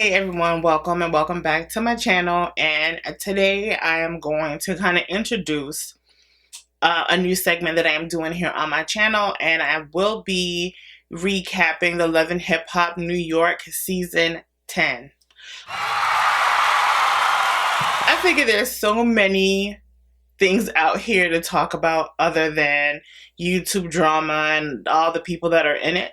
Hey everyone, welcome and welcome back to my channel. And today I am going to kind of introduce a new segment that I am doing here on my channel, and I will be recapping the Love and Hip Hop New York season 10. I figure there's so many things out here to talk about other than YouTube drama and all the people that are in it.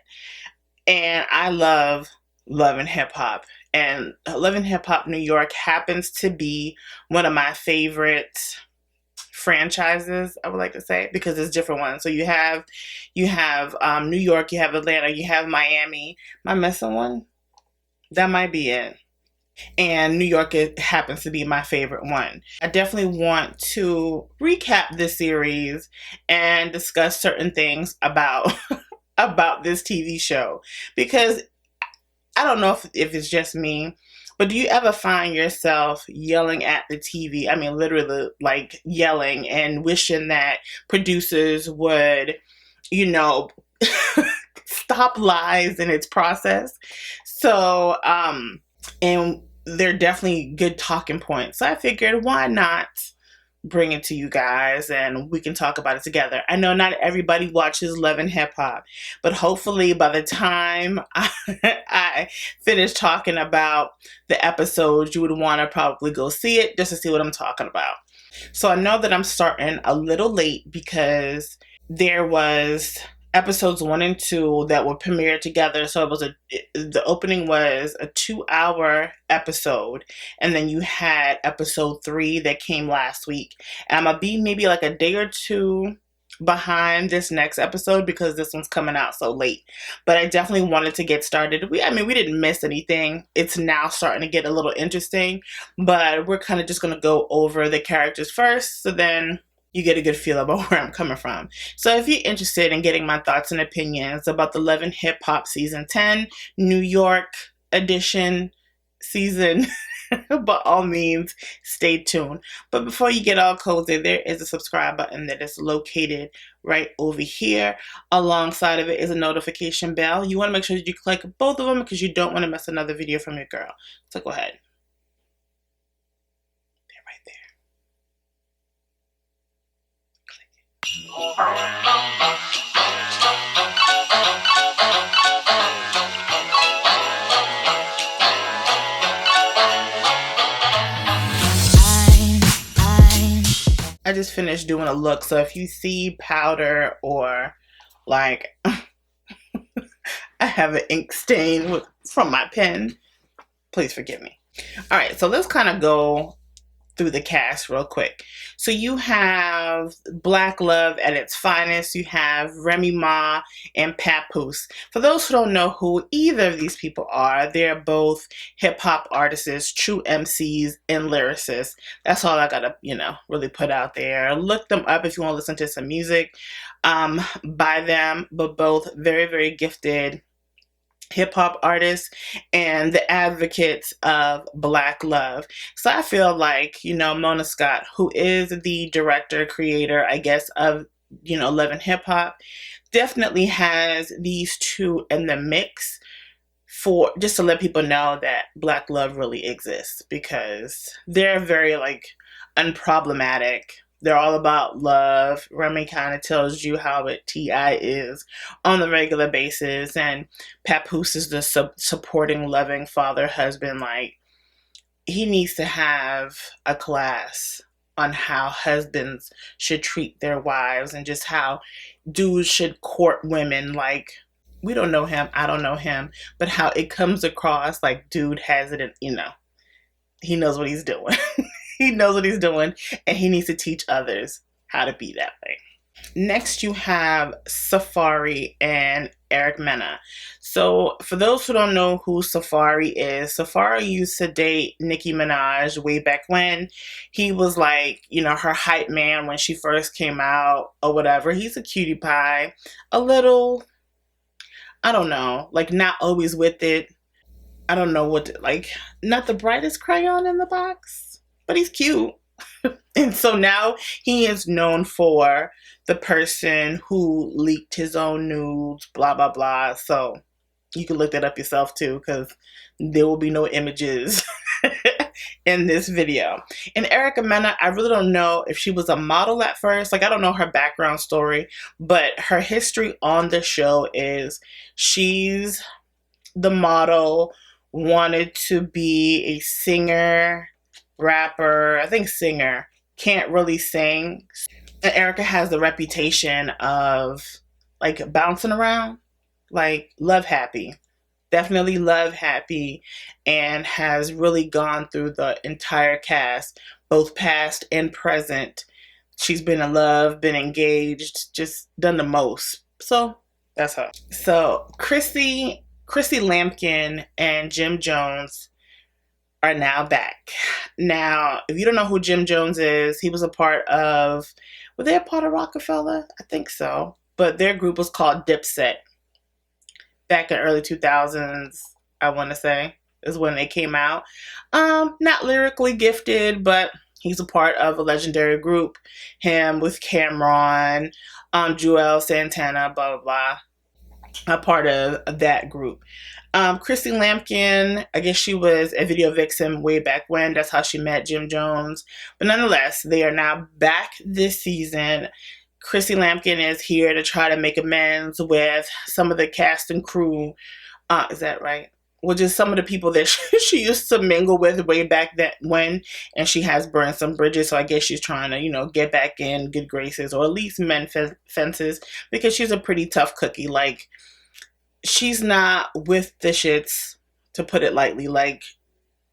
And I love Love and Hip Hop. And Love and Hip Hop New York happens to be one of my favorite franchises, I would like to say, because there's different ones. So you have New York, you have Atlanta, you have Miami. Am I missing one? That might be it. And New York, it happens to be my favorite one. I definitely want to recap this series and discuss certain things about about this TV show, because I don't know if it's just me, but do you ever find yourself yelling at the TV? I mean, literally, like yelling and wishing that producers would, you know, stop lies in its process. So, and they're definitely good talking points. So I figured, why not bring it to you guys and we can talk about it together. I know not everybody watches Love and Hip Hop, but hopefully by the time I finish talking about the episodes, you would want to probably go see it just to see what I'm talking about. So I know that I'm starting a little late because there was episodes 1 and 2 that were premiered together. So the opening was a 2-hour episode, and then you had episode 3 that came last week. And I'm gonna be maybe like a day or two behind this next episode because this one's coming out so late. But I definitely wanted to get started. We didn't miss anything. It's now starting to get a little interesting, but we're kind of just gonna go over the characters first, so then you get a good feel about where I'm coming from. So if you're interested in getting my thoughts and opinions about the Love and Hip Hop Season 10, New York edition season, by all means, stay tuned. But before you get all cozy, there is a subscribe button that is located right over here. Alongside of it is a notification bell. You want to make sure that you click both of them because you don't want to miss another video from your girl. So go ahead. They're right there. I just finished doing a look, so if you see powder or like I have an ink stain from my pen, please forgive me. All right, so let's kind of go through the cast real quick. So you have Black Love at its finest. You have Myriammira and Papoose. For those who don't know who either of these people are, they're both hip-hop artists, true MCs, and lyricists. That's all I gotta, really put out there. Look them up if you want to listen to some music by them, but both very, very gifted hip-hop artists and the advocates of Black love. So I feel like, Mona Scott, who is the director, creator, I guess, of, Love and Hip Hop, definitely has these two in the mix for just to let people know that Black love really exists, because they're very unproblematic. They're all about love. Remy kind of tells you how it T.I. is on the regular basis. And Papoose is the supporting, loving father, husband. He needs to have a class on how husbands should treat their wives and just how dudes should court women. We don't know him, I don't know him, but how it comes across like dude has it, and he knows what he's doing. He knows what he's doing, and he needs to teach others how to be that way. Next, you have Safaree and Eric Mena. So, for those who don't know who Safaree is, Safaree used to date Nicki Minaj way back when. He was her hype man when she first came out or whatever. He's a cutie pie. A little, I don't know, not always with it. I don't know what not the brightest crayon in the box, but he's cute. And so now he is known for the person who leaked his own nudes, blah, blah, blah. So You can look that up yourself too, because there will be no images in this video. And Erica Mena, I really don't know if she was a model at first. Like, I don't know her background story, but her history on the show is she's the model, wanted to be a singer, rapper, I think singer, can't really sing. And Erica has the reputation of like bouncing around, like love happy. Definitely love happy, and has really gone through the entire cast, both past and present. She's been in love, been engaged, just done the most. So that's her. So Chrissy Lampkin and Jim Jones are now back. Now, if you don't know who Jim Jones is, he was a part of, were they a part of Rockefeller? I think so. But their group was called Dipset. Back in early 2000s, I want to say, is when they came out. Not lyrically gifted, but he's a part of a legendary group. Him with Cameron, Joel Santana, blah, blah, blah. A part of that group. Chrissy Lampkin, I guess she was a video vixen way back when. That's how she met Jim Jones. But nonetheless, they are now back this season. Chrissy Lampkin is here to try to make amends with some of the cast and crew. Is that right? Well, just some of the people that she used to mingle with way back then when, and she has burned some bridges. So I guess she's trying to, get back in good graces, or at least mend fences, because she's a pretty tough cookie. Like, she's not with the shits, to put it lightly. Like,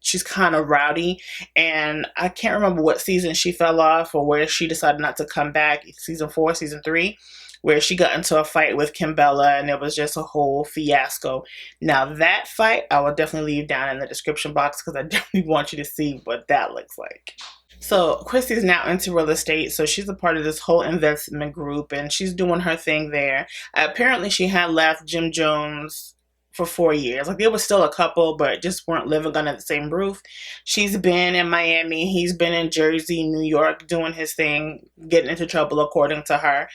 she's kind of rowdy, and I can't remember what season she fell off or where she decided not to come back. Season 4, season 3, where she got into a fight with Kimbella, and it was just a whole fiasco. Now, that fight I will definitely leave down in the description box, because I definitely want you to see what that looks like. So Chrissy's now into real estate, so she's a part of this whole investment group, and she's doing her thing there. Apparently she had left Jim Jones for 4 years. Like, they were still a couple, but just weren't living under the same roof. She's been in Miami, he's been in Jersey, New York, doing his thing, getting into trouble according to her.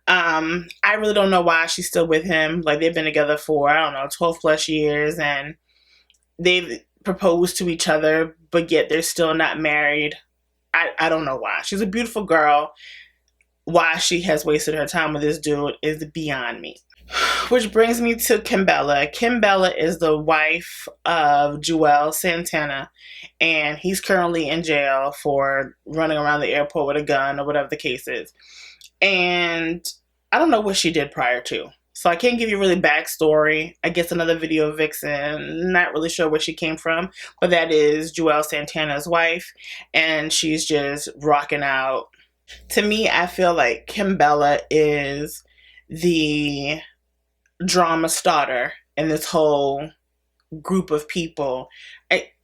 I really don't know why she's still with him. Like, they've been together for, 12 plus years, and they've proposed to each other, but yet they're still not married. I don't know why. She's a beautiful girl. Why she has wasted her time with this dude is beyond me. Which brings me to Kimbella. Kimbella is the wife of Joel Santana, and he's currently in jail for running around the airport with a gun, or whatever the case is. And I don't know what she did prior to, so I can't give you really backstory. I guess another video vixen, not really sure where she came from, but that is Joel Santana's wife, and she's just rocking out. To me, I feel like Kimbella is the drama starter in this whole group of people.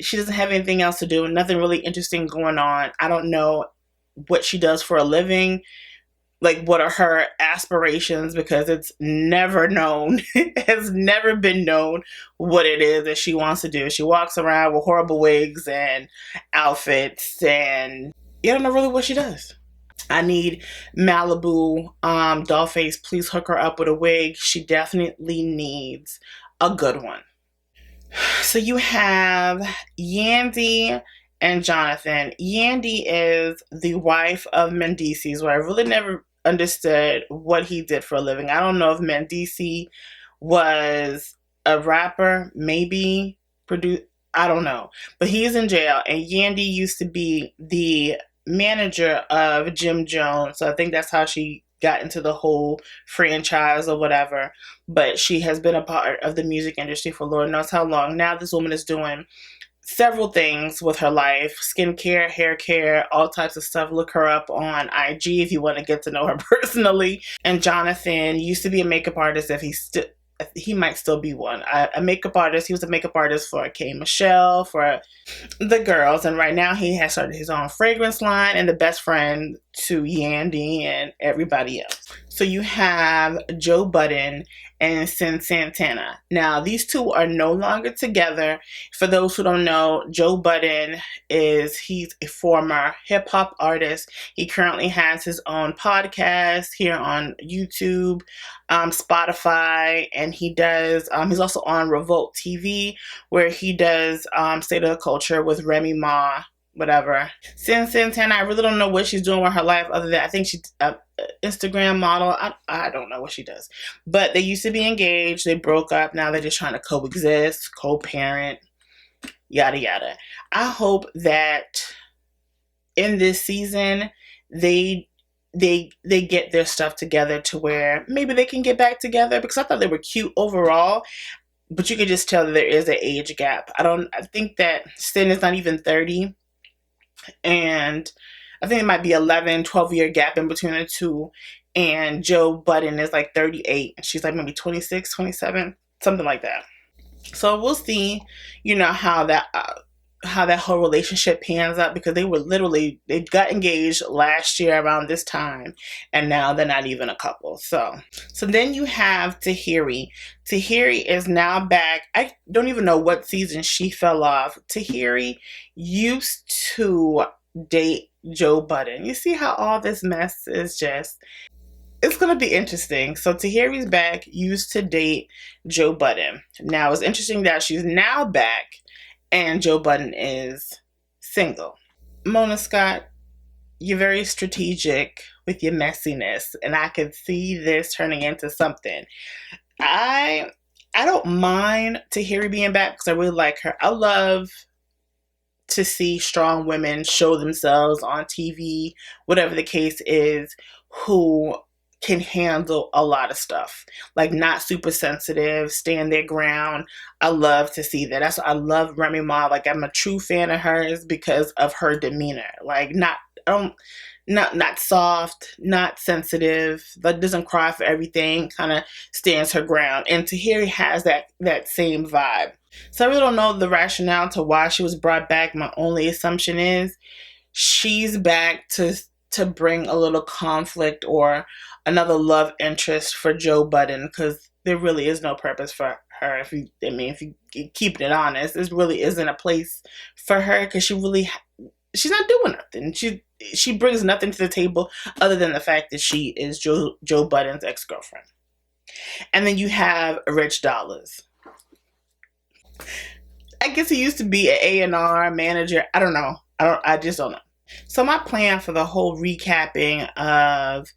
She doesn't have anything else to do, nothing really interesting going on. I don't know what she does for a living, like what are her aspirations, because it's never known. It has never been known what it is that she wants to do. She walks around with horrible wigs and outfits, and you don't know really what she does. I need Malibu Dollface, please hook her up with a wig. She definitely needs a good one. So you have Yandy and Jonathan. Yandy is the wife of Mendices, where I really never understood what he did for a living. I don't know if Mendice was a rapper, maybe I don't know. But he's in jail, and Yandy used to be the manager of Jim Jones, so I think that's how she got into the whole franchise or whatever. But she has been a part of the music industry for Lord knows how long. Now this woman is doing several things with her life: skincare, hair care, all types of stuff. Look her up on IG if you want to get to know her personally. And Jonathan used to be a makeup artist. He might still be one. A makeup artist. He was a makeup artist for K. Michelle, for the girls. And right now he has started his own fragrance line, and the best friend to Yandy and everybody else. So you have Joe Budden and Sin Santana. Now, these two are no longer together. For those who don't know, Joe Budden he's a former hip hop artist. He currently has his own podcast here on YouTube, Spotify, and he's also on Revolt TV, where he does State of the Culture with Remy Ma, whatever. Sin Santana, I really don't know what she's doing with her life other than I think she's an Instagram model. I don't know what she does. But they used to be engaged. They broke up. Now they're just trying to coexist, co-parent, yada, yada. I hope that in this season, they get their stuff together to where maybe they can get back together, because I thought they were cute overall. But you could just tell that there is an age gap. I think that Sin is not even 30. And I think it might be 11, 12-year gap in between the two. And Joe Budden is like 38. And she's like maybe 26, 27, something like that. So we'll see, how that whole relationship pans out, because they got engaged last year around this time, and now they're not even a couple. So then you have Tahiri. Tahiri is now back. I don't even know what season she fell off. Tahiri used to date Joe Budden. You see how all this mess is just... It's going to be interesting. So Tahiri's back, used to date Joe Budden. Now, it's interesting that she's now back and Joe Budden is single. Mona Scott, you're very strategic with your messiness, and I could see this turning into something. I don't mind Tahiri being back because I really like her. I love to see strong women show themselves on TV, whatever the case is, who can handle a lot of stuff, like not super sensitive, stand their ground. I love to see that. I love Remy Ma. Like, I'm a true fan of hers because of her demeanor. Like, not soft, not sensitive, but doesn't cry for everything, kind of stands her ground. And Tahiri has that same vibe. So I really don't know the rationale to why she was brought back. My only assumption is she's back to bring a little conflict or another love interest for Joe Budden, because there really is no purpose for her. If you keep it honest, this really isn't a place for her, because she's not doing nothing. She brings nothing to the table other than the fact that she is Joe Budden's ex-girlfriend. And then you have Rich Dollars. I guess he used to be an A&R manager. I don't know. I just don't know. So my plan for the whole recapping of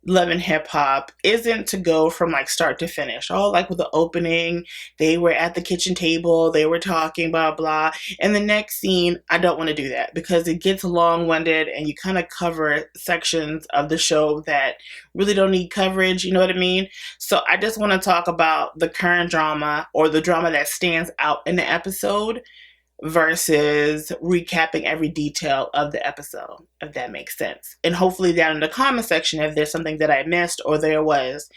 Love and Hip Hop isn't to go from like start to finish. Like with the opening, they were at the kitchen table, they were talking, blah, blah. And the next scene, I don't want to do that because it gets long-winded and you kind of cover sections of the show that really don't need coverage, you know what I mean? So I just want to talk about the current drama, or the drama that stands out in the episode, versus recapping every detail of the episode, if that makes sense. And hopefully down in the comment section, if there's something that I missed, or there was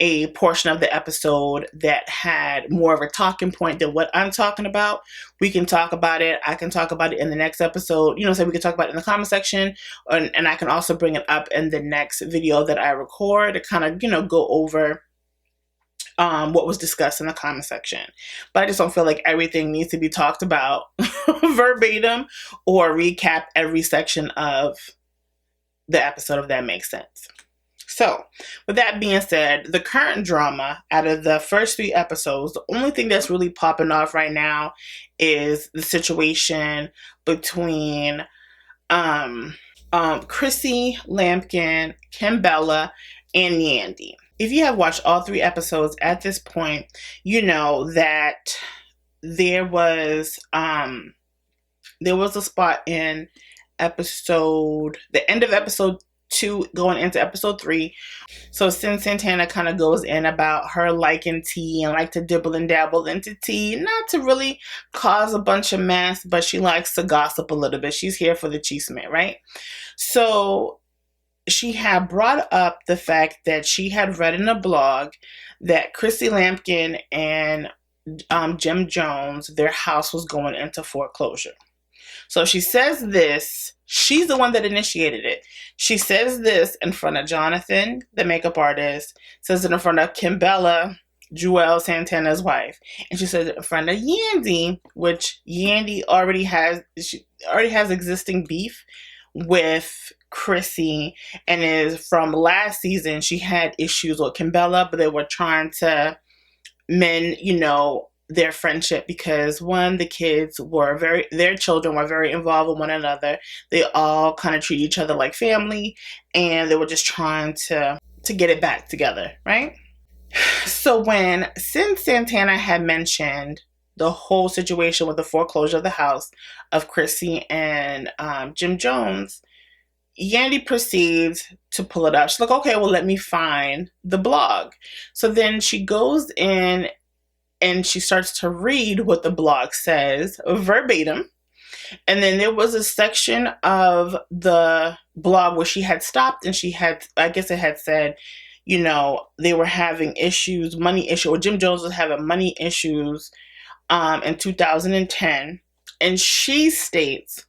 a portion of the episode that had more of a talking point than what I'm talking about, we can talk about it. I can talk about it in the next episode. So we can talk about it in the comment section, and I can also bring it up in the next video that I record to kind of, go over what was discussed in the comment section. But I just don't feel like everything needs to be talked about verbatim or recap every section of the episode, if that makes sense. So, with that being said, the current drama out of the first 3 episodes, the only thing that's really popping off right now is the situation between Chrissy Lampkin, Kimbella, and Yandy. If you have watched all 3 episodes at this point, you know that there was a spot in the end of episode 2 going into episode 3. So Sin Santana kind of goes in about her liking tea and like to dibble and dabble into tea, not to really cause a bunch of mess, but she likes to gossip a little bit. She's here for the chisme, right? So she had brought up the fact that she had read in a blog that Chrissy Lampkin and Jim Jones, their house was going into foreclosure. So she says this. She's the one that initiated it. She says this in front of Jonathan, the makeup artist, says it in front of Kimbella, Joelle Santana's wife, and she says it in front of Yandy, which Yandy already has existing beef with Chrissy, and is from last season. She had issues with Kimbella, but they were trying to mend, their friendship, because one, the kids were their children were very involved with one another. They all kind of treat each other like family, and they were just trying to get it back together, right? So since Santana had mentioned the whole situation with the foreclosure of the house of Chrissy and Jim Jones, Yandy proceeds to pull it up. She's like, okay, well, let me find the blog. So then she goes in and she starts to read what the blog says verbatim. And then there was a section of the blog where she had stopped, and I guess it had said, they were having money issues, or Jim Jones was having money issues in 2010. And she states,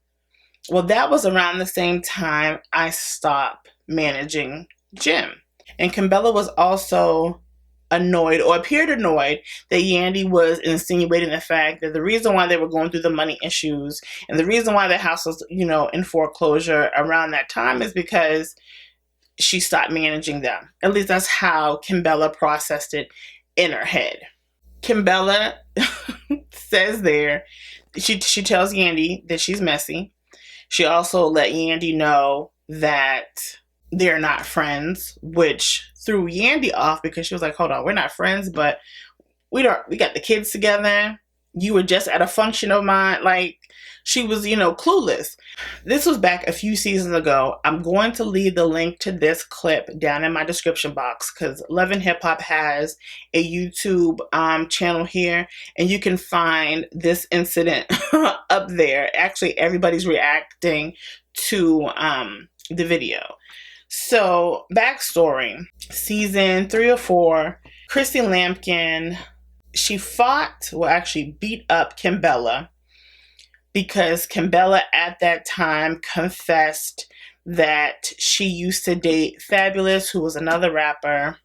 well, that was around the same time I stopped managing Jim. And Kimbella was also annoyed, or appeared annoyed, that Yandy was insinuating the fact that the reason why they were going through the money issues and the reason why the house was, in foreclosure around that time is because she stopped managing them. At least that's how Kimbella processed it in her head. Kimbella says there, she tells Yandy that she's messy. She also let Yandy know that they're not friends, which threw Yandy off, because she was like, hold on, we're not friends, but we got the kids together. You were just at a function of mine. Like, she was, clueless. This was back a few seasons ago. I'm going to leave the link to this clip down in my description box, because Love and Hip Hop has a YouTube channel here, and you can find this incident up there. Actually, everybody's reacting to the video. So, backstory. Season 3 or 4, Chrissy Lampkin, she beat up Kimbella, because Kimbella at that time confessed that she used to date Fabulous, who was another rapper,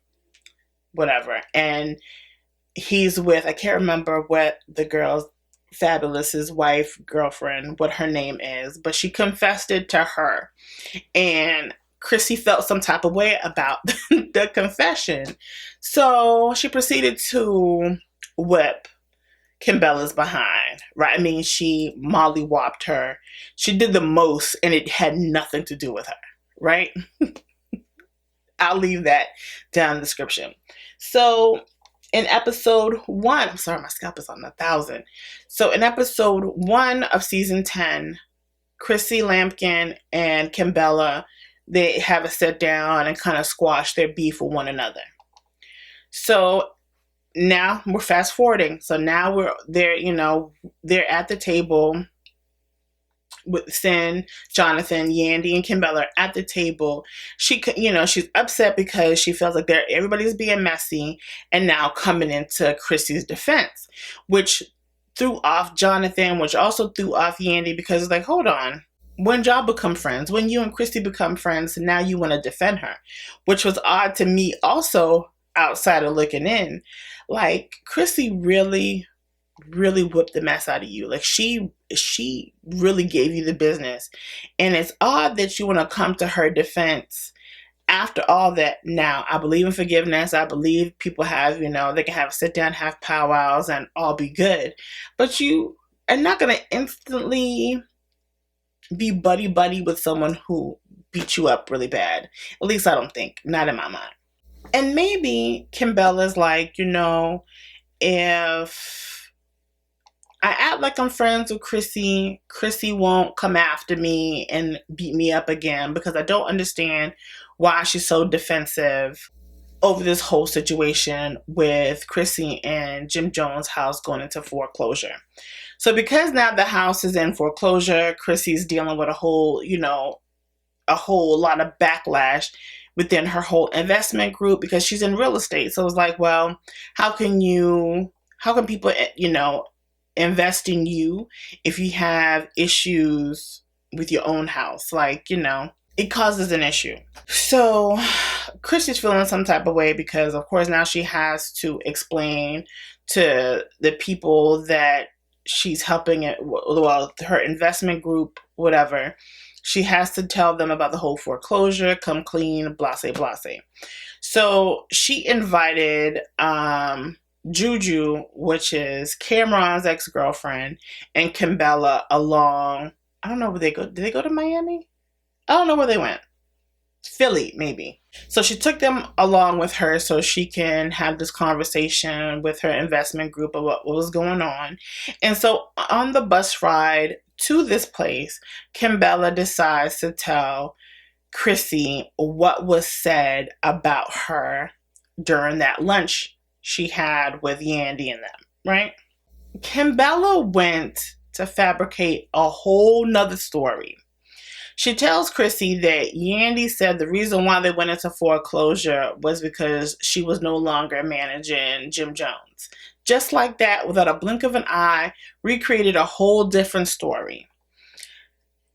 whatever. And he's with, I can't remember what the girl's, Fabulous's wife, girlfriend, what her name is, but she confessed it to her. And Chrissy felt some type of way about the confession. So she proceeded to whip Kimbella's behind, right? I mean, she mollywopped her. She did the most, and it had nothing to do with her, right? I'll leave that down in the description. So in episode 1, I'm sorry, my scalp is on 1,000. So in episode 1 of season 10, Chrissy Lampkin and Kimbella, they have a sit down and kind of squash their beef with one another. So now we're fast forwarding. So now they're at the table with Sin, Jonathan, Yandy, and Kimbella are at the table. She's upset because she feels like everybody's being messy, and now coming into Chrissy's defense, which threw off Jonathan, which also threw off Yandy, because it's like, hold on. When y'all become friends, when you and Chrissy become friends, now you want to defend her, which was odd to me also, outside of looking in. Like, Chrissy really, really whipped the mess out of you. Like, she really gave you the business. And it's odd that you want to come to her defense after all that. Now, I believe in forgiveness. I believe people have, they can have sit down, have powwows, and all be good. But you are not going to instantly be buddy-buddy with someone who beat you up really bad. At least I don't think. Not in my mind. And maybe Kimbella's like, if I act like I'm friends with Chrissy, Chrissy won't come after me and beat me up again, because I don't understand why she's so defensive over this whole situation with Chrissy and Jim Jones' house going into foreclosure. So because now the house is in foreclosure, Chrissy's dealing with a whole lot of backlash within her whole investment group, because she's in real estate. So it's like, well, how can people, invest in you if you have issues with your own house? Like, it causes an issue. So Chrissy's feeling some type of way because, of course, now she has to explain to the people that she's helping it, well, her investment group, whatever. She has to tell them about the whole foreclosure, come clean, blase, blase. So she invited Juju, which is Cameron's ex-girlfriend, and Kimbella along. I don't know where they go. Did they go to Miami? I don't know where they went. Philly, maybe. So she took them along with her so she can have this conversation with her investment group of what was going on. And so on the bus ride to this place, Kimbella decides to tell Chrissy what was said about her during that lunch she had with Yandy and them, right? Kimbella went to fabricate a whole nother story. She tells Chrissy that Yandy said the reason why they went into foreclosure was because she was no longer managing Jim Jones. Just like that, without a blink of an eye, recreated a whole different story.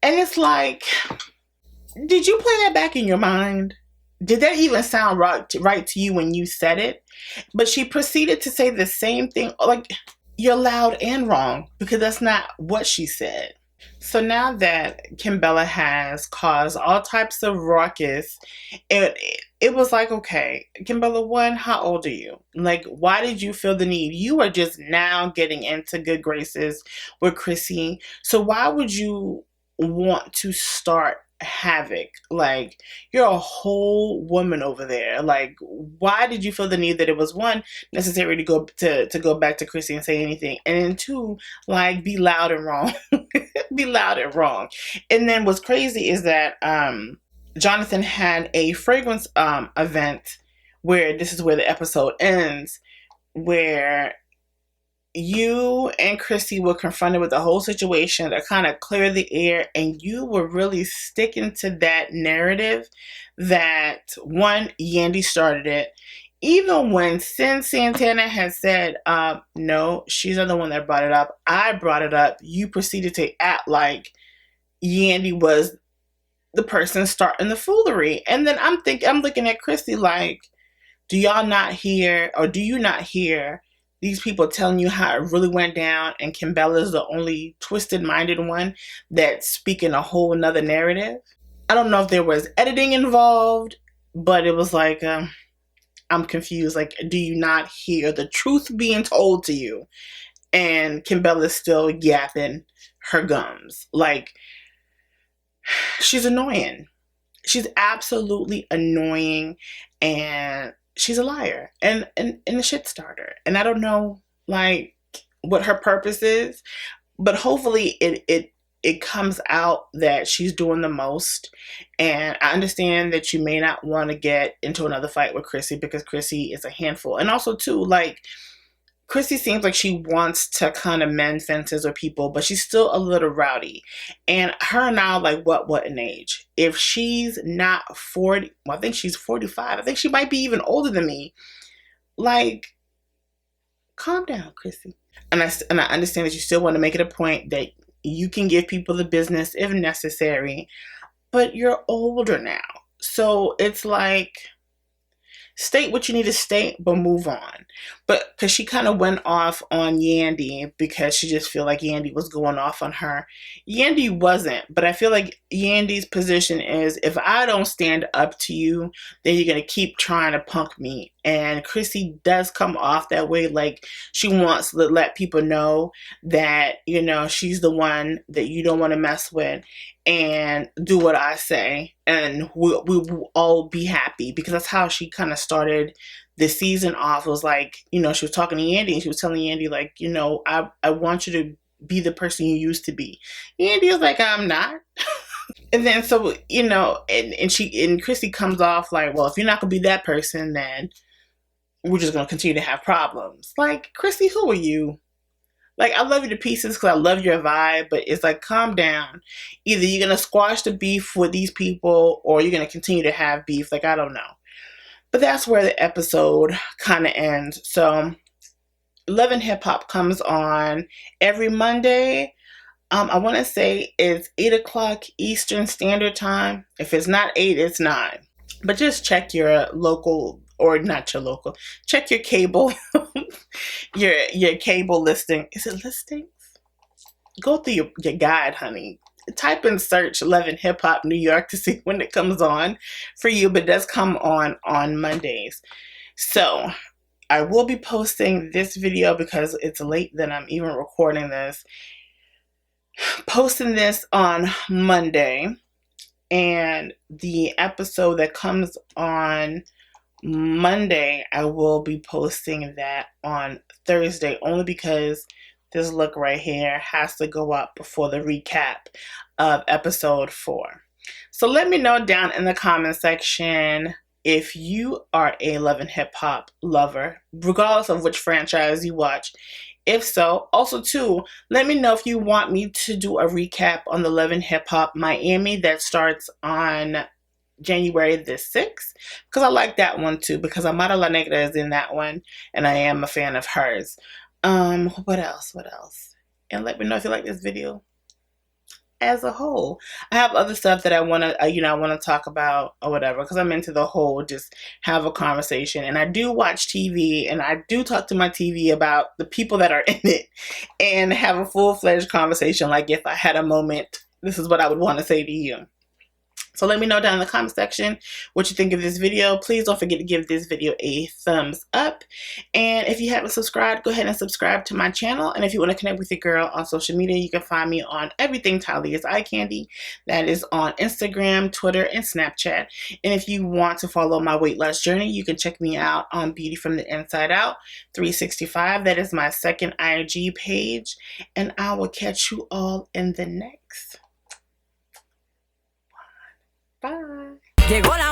And it's like, did you play that back in your mind? Did that even sound right to you when you said it? But she proceeded to say the same thing. Like, you're loud and wrong because that's not what she said. So now that Kimbella has caused all types of ruckus, it was like, okay, Kimbella, one, how old are you? Like, why did you feel the need? You are just now getting into good graces with Chrissy. So why would you want to start havoc? Like, you're a whole woman over there. Like, why did you feel the need that it was, one, necessary to go back to Chrissy and say anything, and then two, like, be loud and wrong. Be loud and wrong. And then what's crazy is that Jonathan had a fragrance event where this is where the episode ends, where you and Chrissy were confronted with the whole situation to kind of clear the air, and you were really sticking to that narrative that, one, Yandy started it. Even when Sin Santana has said, no, she's not the one that brought it up. I brought it up. You proceeded to act like Yandy was the person starting the foolery. And then I'm looking at Chrissy like, do y'all not hear, or do you not hear these people telling you how it really went down, and Kimbella's the only twisted-minded one that's speaking a whole nother narrative? I don't know if there was editing involved, but it was like, I'm confused. Like, do you not hear the truth being told to you? And Kimbella's still yapping her gums. Like, she's annoying. She's absolutely annoying, and she's a liar and a shit starter. And I don't know, like, what her purpose is, but hopefully it comes out that she's doing the most. And I understand that you may not want to get into another fight with Chrissy because Chrissy is a handful. And also, too, like, Chrissy seems like she wants to kind of mend fences with people, but she's still a little rowdy. And her and I are like, what in age? If she's not 40, well, I think she's 45. I think she might be even older than me. Like, calm down, Chrissy. And I understand that you still want to make it a point that you can give people the business if necessary, but you're older now. So it's like, state what you need to state, but move on. But because she kind of went off on Yandy because she just feel like Yandy was going off on her. Yandy wasn't, but I feel like Yandy's position is, if I don't stand up to you, then you're going to keep trying to punk me. And Chrissy does come off that way, like she wants to let people know that, you know, she's the one that you don't want to mess with, and do what I say, and we will all be happy. Because that's how she kind of started the season off. It was like, you know, she was talking to Yandy, and she was telling Yandy, like, you know, I want you to be the person you used to be. Yandy was like, I'm not. And then, so, you know, and Chrissy comes off like, well, if you're not gonna be that person, then we're just gonna continue to have problems. Like, Chrissy, who are you? Like, I love you to pieces because I love your vibe, but it's like, calm down. Either you're going to squash the beef with these people, or you're going to continue to have beef. Like, I don't know. But that's where the episode kind of ends. So, Love and Hip Hop comes on every Monday. I want to say it's 8 o'clock Eastern Standard Time. If it's not 8, it's 9. But just check your local, or not your local, check your cable, your cable listing. Is it listings? Go through your guide, honey. Type in search Love and Hip Hop New York to see when it comes on for you, but it does come on Mondays. So I will be posting this video because it's late that I'm even recording this. Posting this on Monday, and the episode that comes on Monday, I will be posting that on Thursday, only because this look right here has to go up before the recap of episode 4. So let me know down in the comment section if you are a Love and Hip Hop lover, regardless of which franchise you watch. If so, also too, let me know if you want me to do a recap on the Love and Hip Hop Miami that starts on January the 6th, because I like that one too, because Amara La Negra is in that one, and I am a fan of hers. What else? And let me know if you like this video as a whole. I have other stuff that I want to, I want to talk about or whatever, because I'm into the whole just have a conversation. And I do watch TV, and I do talk to my TV about the people that are in it, and have a full-fledged conversation. Like if I had a moment, this is what I would want to say to you. So let me know down in the comment section what you think of this video. Please don't forget to give this video a thumbs up. And if you haven't subscribed, go ahead and subscribe to my channel. And if you want to connect with your girl on social media, you can find me on everything Talia's Eye Candy. That is on Instagram, Twitter, and Snapchat. And if you want to follow my weight loss journey, you can check me out on Beauty from the Inside Out 365. That is my second IG page. And I will catch you all in the next. Bye. Llegó la